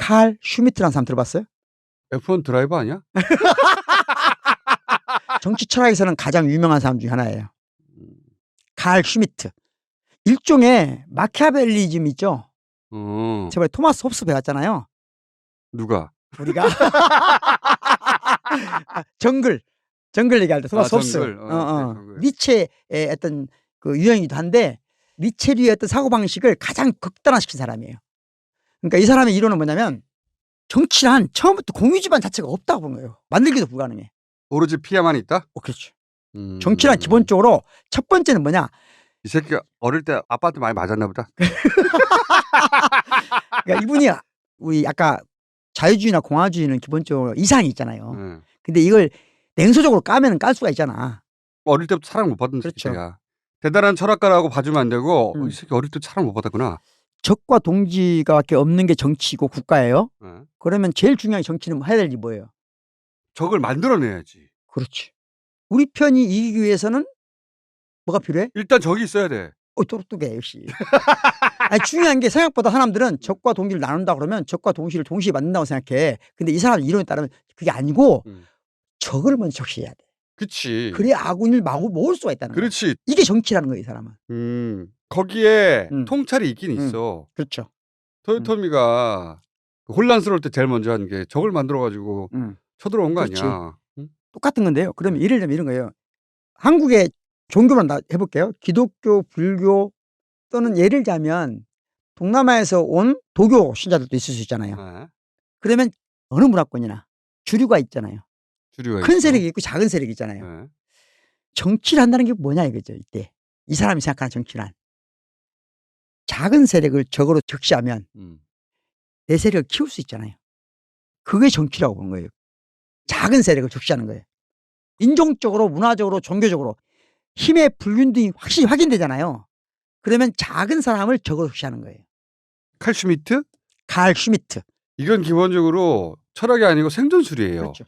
칼 슈미트라는 사람 들어봤어요? F1 드라이버 아니야? 정치 철학에서는 가장 유명한 사람 중에 하나예요. 칼 슈미트. 일종의 마키아벨리즘 있죠. 저번에 토마스 홉스 배웠잖아요. 누가? 우리가 정글 얘기할 때 토마스 홉스. 정글. 니체의 어떤 그 유형이기도 한데 니체류의 어떤 사고방식을 가장 극단화시킨 사람이에요. 그러니까 이 사람의 이론은 뭐냐면 정치란 처음부터 공유지반 자체가 없다고 보는 거예요. 만들기도 불가능해. 오로지 피해만 있다? 그렇죠. 정치란 기본적으로 첫 번째는 뭐냐? 이 새끼가 어릴 때 아빠한테 많이 맞았나 보다. 그러니까 이분이 우리 아까 자유주의나 공화주의는 기본적으로 이상이 있잖아요. 근데 이걸 냉소적으로 까면은 깔 수가 있잖아. 어릴 때부터 사랑 못 받은 그렇죠. 새끼야. 대단한 철학가라고 봐주면 안 되고 이 새끼 어릴 때 사랑 못 받았구나. 적과 동지가 밖에 없는 게 정치고 국가예요. 그러면 제일 중요한 정치는 해야 될 일이 뭐예요? 적을 만들어내야지. 그렇지. 우리 편이 이기기 위해서는 뭐가 필요해? 일단 적이 있어야 돼. 똑똑해 역시. 아니, 중요한 게 생각보다 사람들은 적과 동지를 나눈다 그러면 적과 동지를 동시에 만든다고 생각해. 근데 이 사람 이론에 따르면 그게 아니고 적을 먼저 적시해야 돼. 그치. 그래야 아군을 마구 모을 수가 있다는 거야. 그렇지. 이게 정치라는 거야 이 사람은. 거기에 통찰이 있긴 있어. 그렇죠. 토요토미가 혼란스러울 때 제일 먼저 하는 게 적을 만들어가지고 쳐들어온 거 그렇지. 아니야. 똑같은 건데요. 그러면 예를 들면 이런 거예요. 한국의 종교만 해볼게요. 기독교, 불교 또는 예를 들자면 동남아에서 온 도교 신자들도 있을 수 있잖아요. 네. 그러면 어느 문화권이나 주류가 있잖아요. 주류가 큰 있어. 세력이 있고 작은 세력이 있잖아요. 네. 정치를 한다는 게 뭐냐 이거죠. 이때 이 사람이 생각하는 정치란 작은 세력을 적으로 적시하면 내 세력을 키울 수 있잖아요. 그게 정치라고 보는 거예요. 작은 세력을 적시하는 거예요. 인종적으로, 문화적으로, 종교적으로 힘의 불균등이 확실히 확인되잖아요. 그러면 작은 사람을 적으로 적시하는 거예요. 칼 슈미트? 칼 슈미트. 이건 기본적으로 철학이 아니고 생존술이에요. 그렇죠.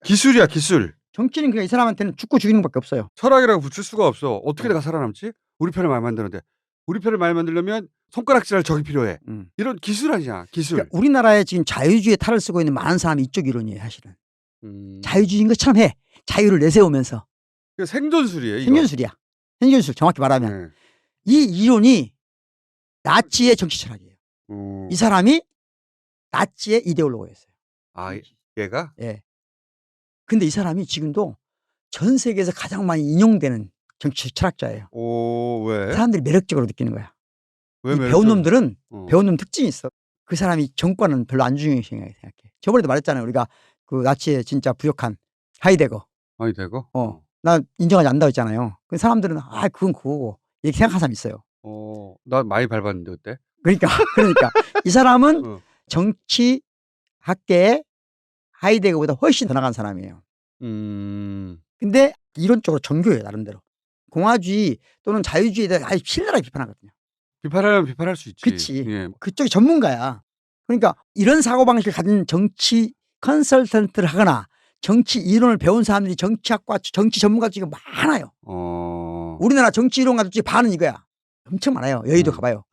기술이야 기술. 정치는 그냥 이 사람한테는 죽고 죽이는 것밖에 없어요. 철학이라고 붙일 수가 없어. 어떻게 내가 살아남지? 우리 편을 많이 만드는데. 우리 편을 많이 만들려면 손가락질할 적이 필요해. 이런 기술 아니야. 기술. 그러니까 우리나라에 지금 자유주의의 탈을 쓰고 있는 많은 사람이 이쪽 이론이에요. 사실은. 자유주의인 것처럼 해. 자유를 내세우면서. 생존술이에요. 생존술이야. 생존술 정확히 말하면. 이 이론이 나치의 정치 철학이에요. 이 사람이 나치의 이데올로그였어요. 아, 얘가? 예. 근데 이 사람이 지금도 전 세계에서 가장 많이 인용되는 정치 철학자예요. 오, 왜? 사람들이 매력적으로 느끼는 거야. 왜 배운 놈들은 배운 놈 특징이 있어. 그 사람이 정권은 별로 안 중요하게 생각해. 저번에도 말했잖아요. 우리가 그 나치의 진짜 부역한 하이데거. 하이데거? 나 인정하지 않는다고 했잖아요. 그 사람들은 그건 그거고 이렇게 생각하는 사람이 있어요. 나 많이 밟았는데 그때. 그러니까 이 사람은 정치학계의 하이데거보다 훨씬 더 나간 사람이에요. 근데 이론적으로 정교해요. 나름대로. 공화주의 또는 자유주의에 대해 아주 신랄하게 비판하거든요. 비판하려면 비판할 수 있지. 그치. 예. 그쪽이 전문가야. 그러니까 이런 사고방식을 가진 정치 컨설턴트를 하거나 정치 이론을 배운 사람들이 정치학과 정치 전문가 중에 많아요. 우리나라 정치 이론 가지고 반은 이거야. 엄청 많아요. 여의도 가봐요.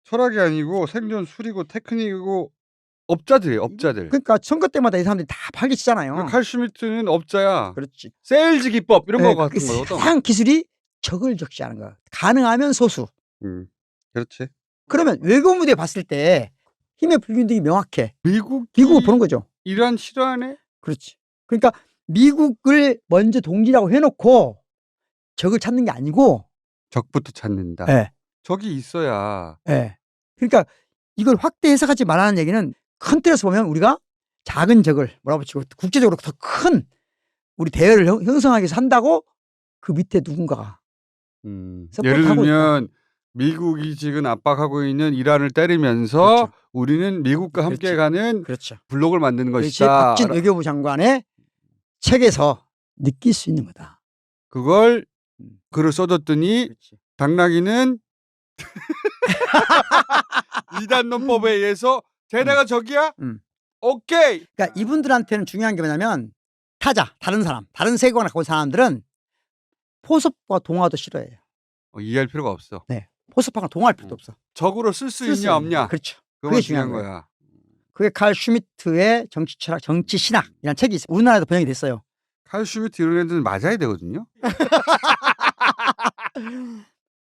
철학이 아니고 생존술이고 테크닉이고 업자들이에요. 업자들. 그러니까 선거 때마다 이 사람들이 다 팔리치잖아요. 칼 슈미트는 업자야. 그렇지. 세일즈 기법 이런 거 같은 거거든. 다양한 기술이 적을 적시하는 거야. 가능하면 소수. 그렇지. 그러면 외교 무대 봤을 때 힘의 불균등이 명확해. 미국을 보는 거죠. 이란 싫어하네. 그렇지. 그러니까 미국을 먼저 동지라고 해놓고 적을 찾는 게 아니고 적부터 찾는다. 네. 적이 있어야. 네. 그러니까 이걸 확대 해석하지 말라는 얘기는 큰 틀에서 보면 우리가 작은 적을 몰아붙이고 국제적으로 더 큰 우리 대열을 형성하기 위해서 한다고 그 밑에 누군가가 예를 들면 미국이 지금 압박하고 있는 이란을 때리면서 우리는 미국과 함께 가는 블록을 만드는 것이다. 박진 외교부 장관의 책에서 느낄 수 있는 거다. 그걸 글을 써줬더니 당나귀는 이단 논법에 의해서 쟤네가 적이야? 오케이. 그러니까 이분들한테는 중요한 게 뭐냐면 타자, 다른 사람, 다른 세계관을 갖고 온 사람들은 포섭과 동화도 싫어해요. 이해할 필요가 없어. 네. 포섭하고 동화할 필요도 없어. 적으로 쓸 수 있냐 없냐. 그렇죠. 그게 중요한 거야. 그게 칼 슈미트의 정치 철학, 정치 신학이라는 책이 있어요. 우리나라에도 번역이 됐어요. 칼 슈미트 이런 애들은 맞아야 되거든요.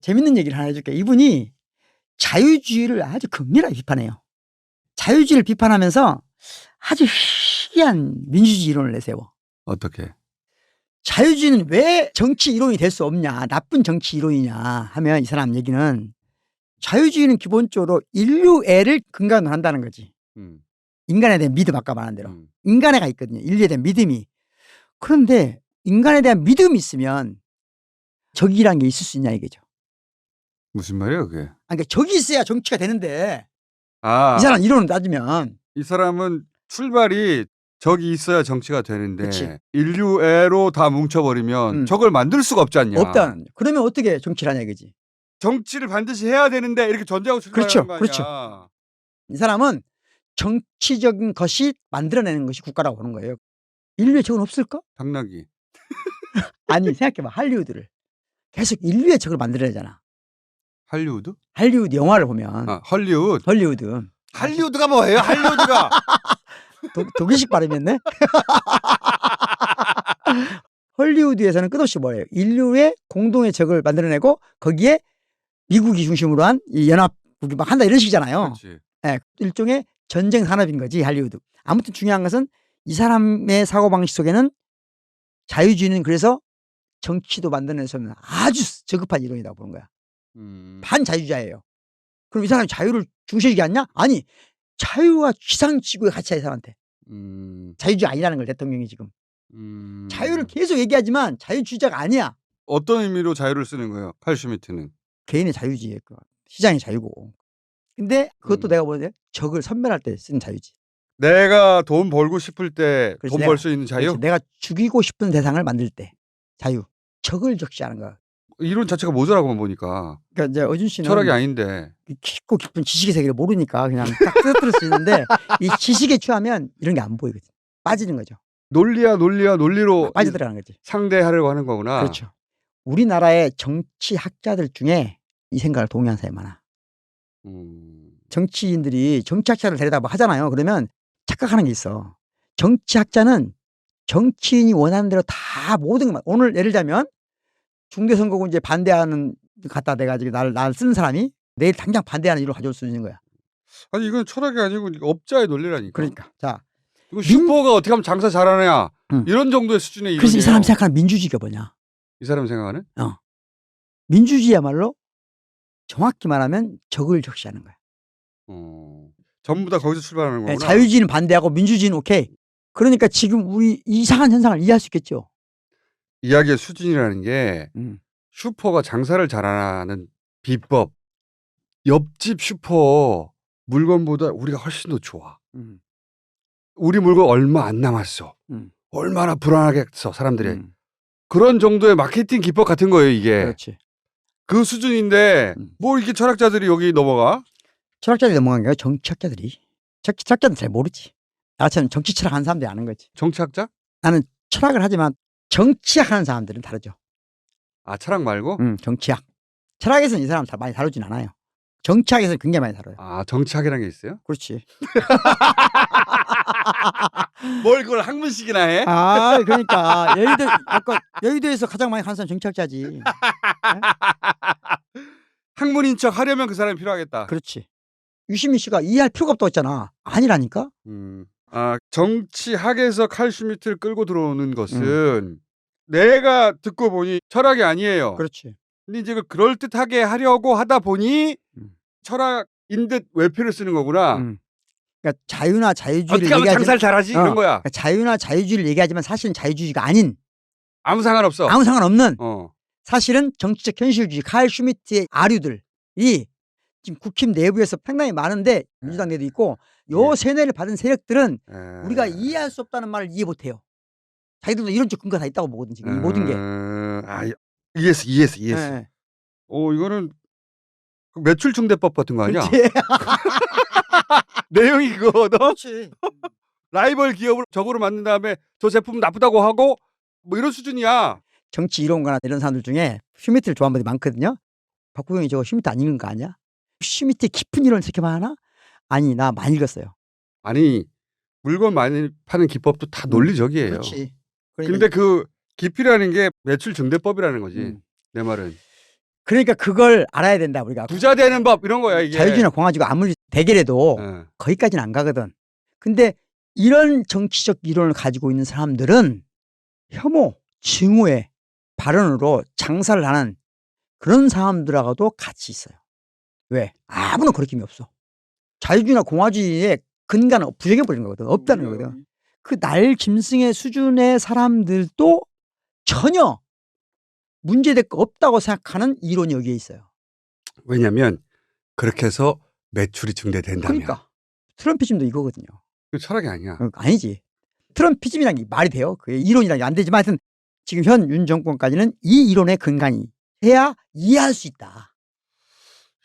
재밌는 얘기를 하나 해줄게요. 이분이 자유주의를 아주 극렬하게 비판해요. 자유주의를 비판하면서 아주 희귀한 민주주의 이론을 내세워. 어떻게? 자유주의는 왜 정치 이론이 될 수 없냐, 나쁜 정치 이론이냐 하면 이 사람 얘기는 자유주의는 기본적으로 인류애를 근간으로 한다는 거지. 인간에 대한 믿음, 아까 말한 대로. 인간애가 있거든요. 인류에 대한 믿음이. 그런데 인간에 대한 믿음이 있으면 적이라는 게 있을 수 있냐 이거죠. 무슨 말이에요 그게? 그러니까 적이 있어야 정치가 되는데 이 사람 이론을 따지면 이 사람은 출발이 적이 있어야 정치가 되는데 그치. 인류애로 다 뭉쳐버리면 적을 만들 수가 없지 않냐. 없다는. 그러면 어떻게 정치를 하냐 이거지. 정치를 반드시 해야 되는데 이렇게 전제하고 출발하는 거 아니야. 그렇죠. 이 사람은 정치적인 것이 만들어내는 것이 국가라고 보는 거예요. 인류의 적은 없을까? 당나귀. 아니 생각해봐. 할리우드를 계속 인류의 적을 만들어내잖아. 할리우드? 할리우드 영화를 보면 헐리우드. 할리우드가 뭐예요? 할리우드가 독일식 발음이었네. 헐리우드에서는 끝없이 뭐예요? 인류의 공동의 적을 만들어내고 거기에 미국이 중심으로 한 이 연합국이 막 한다 이런 식이잖아요. 네, 일종의 전쟁 산업인 거지 할리우드. 아무튼 중요한 것은 이 사람의 사고방식 속에는 자유주의는 그래서 정치도 만들어내서는 아주 저급한 이론이라고 보는 거야. 반자유자예요. 그럼 이 사람이 자유를 중시하지 않냐? 아니, 자유와 지상지구의 가치야 이 사람한테. 자유주의 아니라는 걸 대통령이 지금. 자유를 계속 얘기하지만 자유주의자가 아니야. 어떤 의미로 자유를 쓰는 거예요? 칼 슈미트는. 개인의 자유지. 시장의 자유고. 근데 그것도 내가 보는데 적을 선멸할 때 쓰는 자유지. 내가 돈 벌고 싶을 때 돈 벌 수 있는 자유? 그렇지. 내가 죽이고 싶은 대상을 만들 때 자유. 적을 적시하는 거야. 이론 자체가 모자라고만 보니까. 그러니까 이제 어준 씨는 철학이 아닌데 깊고 깊은 지식의 세계를 모르니까 그냥 딱 쓰러뜨릴 수 있는데 이 지식에 취하면 이런 게 안 보이거든. 빠지는 거죠. 논리로 빠져들어가는 거지. 상대하려고 하는 거구나. 그렇죠. 우리나라의 정치학자들 중에 이 생각을 동의한 사람이 많아. 정치인들이 정치학자를 데려다 뭐 하잖아요. 그러면 착각하는 게 있어. 정치학자는 정치인이 원하는 대로 다 모든 것. 오늘 예를 들자면 중대선거구 이제 반대하는 갖다 대가지고 날 쓰는 사람이 내일 당장 반대하는 이유를 가져올 수 있는 거야. 아니 이건 철학이 아니고 업자의 논리라니까. 그러니까 자, 이거 슈퍼가 어떻게 하면 장사 잘하느냐 이런 정도의 수준의 이론이에요. 그래서 이 사람 생각하는 민주주의가 뭐냐? 이 사람 생각하는? 민주주의야말로 정확히 말하면 적을 적시하는 거야. 전부 다 거기서 출발하는 거구나. 자유주의는 반대하고 민주주의는 오케이. 그러니까 지금 우리 이상한 현상을 이해할 수 있겠죠. 이야기의 수준이라는 게 슈퍼가 장사를 잘하는 비법. 옆집 슈퍼 물건보다 우리가 훨씬 더 좋아. 우리 물건 얼마 안 남았어. 얼마나 불안하겠어 사람들이. 그런 정도의 마케팅 기법 같은 거예요 이게. 그렇지. 그 수준인데 뭐 이게 철학자들이 여기 넘어가? 철학자들이 넘어간 게 정치학자들이. 철학자는 잘 모르지. 나처럼 정치 철학 하는 사람들이 아는 거지. 정치학자? 나는 철학을 하지만 정치학 하는 사람들은 다르죠. 아 철학 말고? 정치학. 철학에서는 이 사람 많이 다루진 않아요. 정치학에서는 굉장히 많이 다뤄요. 아 정치학이라는 게 있어요? 그렇지. 뭘 그걸 학문식이나 해? 아 그러니까 여의도에서 가장 많이 하는 사람 정치학자지. 네? 학문인 척 하려면 그 사람이 필요하겠다. 그렇지. 유시민 씨가 이해할 필요가 없다고 했잖아. 아니라니까. 아 정치학에서 칼 슈미트를 끌고 들어오는 것은 내가 듣고 보니 철학이 아니에요. 그렇지. 근데 이제 그럴 듯하게 하려고 하다 보니 철학인 듯 외표를 쓰는 거구나. 그러니까 자유나 자유주의를 어떻게 하면 장사를 잘하지 이런 거야. 그러니까 자유나 자유주의를 얘기하지만 사실은 자유주의가 아닌. 아무 상관없어. 아무 상관없는. 사실은 정치적 현실주의 칼 슈미트의 아류들이 지금 국힘 내부에서 상당히 많은데 민주당 내도 있고 요 세뇌를 받은 세력들은 우리가 이해할 수 없다는 말을 이해 못해요. 자기들도 이런 쪽 근거가 다 있다고 보거든 지금 이 모든 게. 아 이해했어. 이거는 매출 증대법 같은 거 아니야? 내용이 그거거든. 그렇지. 라이벌 기업을 적으로 만든 다음에 저 제품 나쁘다고 하고 뭐 이런 수준이야. 정치 이론가나 이런 사람들 중에 슈미트를 좋아하는 분들이 많거든요. 박구경이 저거 슈미트 안 읽은 거 아니야? 슈미트의 깊은 이론을 저렇게 하나? 아니 나 많이 읽었어요. 아니 물건 많이 파는 기법도 다 논리적이에요. 그렇지. 근데 그 기피라는 게 매출 증대법이라는 거지. 내 말은. 그러니까 그걸 알아야 된다 우리가. 부자 되는 법 이런 거야 이게. 자유주의나 공화주의가 아무리 대결해도 거기까지는 안 가거든. 근데 이런 정치적 이론을 가지고 있는 사람들은 혐오, 증오의 발언으로 장사를 하는 그런 사람들하고도 같이 있어요. 왜? 아무런 거리낌이 없어. 자유주의나 공화주의의 근간을 부정해버리는 거거든. 없다는 거거든. 그 날 김승혜 수준의 사람들도 전혀 문제될 거 없다고 생각하는 이론이 여기에 있어요. 왜냐하면 그렇게 해서 매출이 증대된다면. 그러니까 트럼피즘도 이거거든요. 그 철학이 아니야. 아니지. 트럼피즘이란 게 말이 돼요. 그 이론이란 게 안 되지만 하여튼 지금 현 윤 정권까지는 이 이론의 근간이 해야 이해할 수 있다.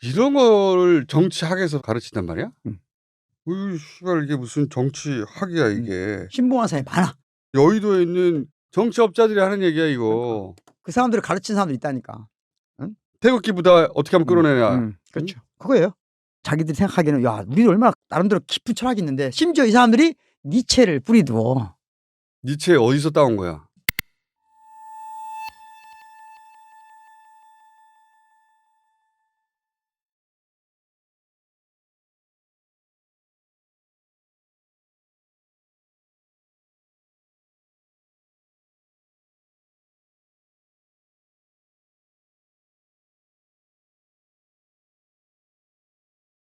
이런 걸 정치학에서 가르친단 말이야? 으이 씨발 이게 무슨 정치학이야 이게. 신봉한 사람이 많아. 여의도에 있는 정치업자들이 하는 얘기야 이거. 그 사람들을 가르치는 사람들이 있다니까. 응? 태극기보다 어떻게 하면 끌어내냐. 그렇죠. 그거예요. 자기들이 생각하기에는 야 우리도 얼마나 나름대로 깊은 철학이 있는데 심지어 이 사람들이 니체를 뿌리두어. 니체 어디서 따온 거야?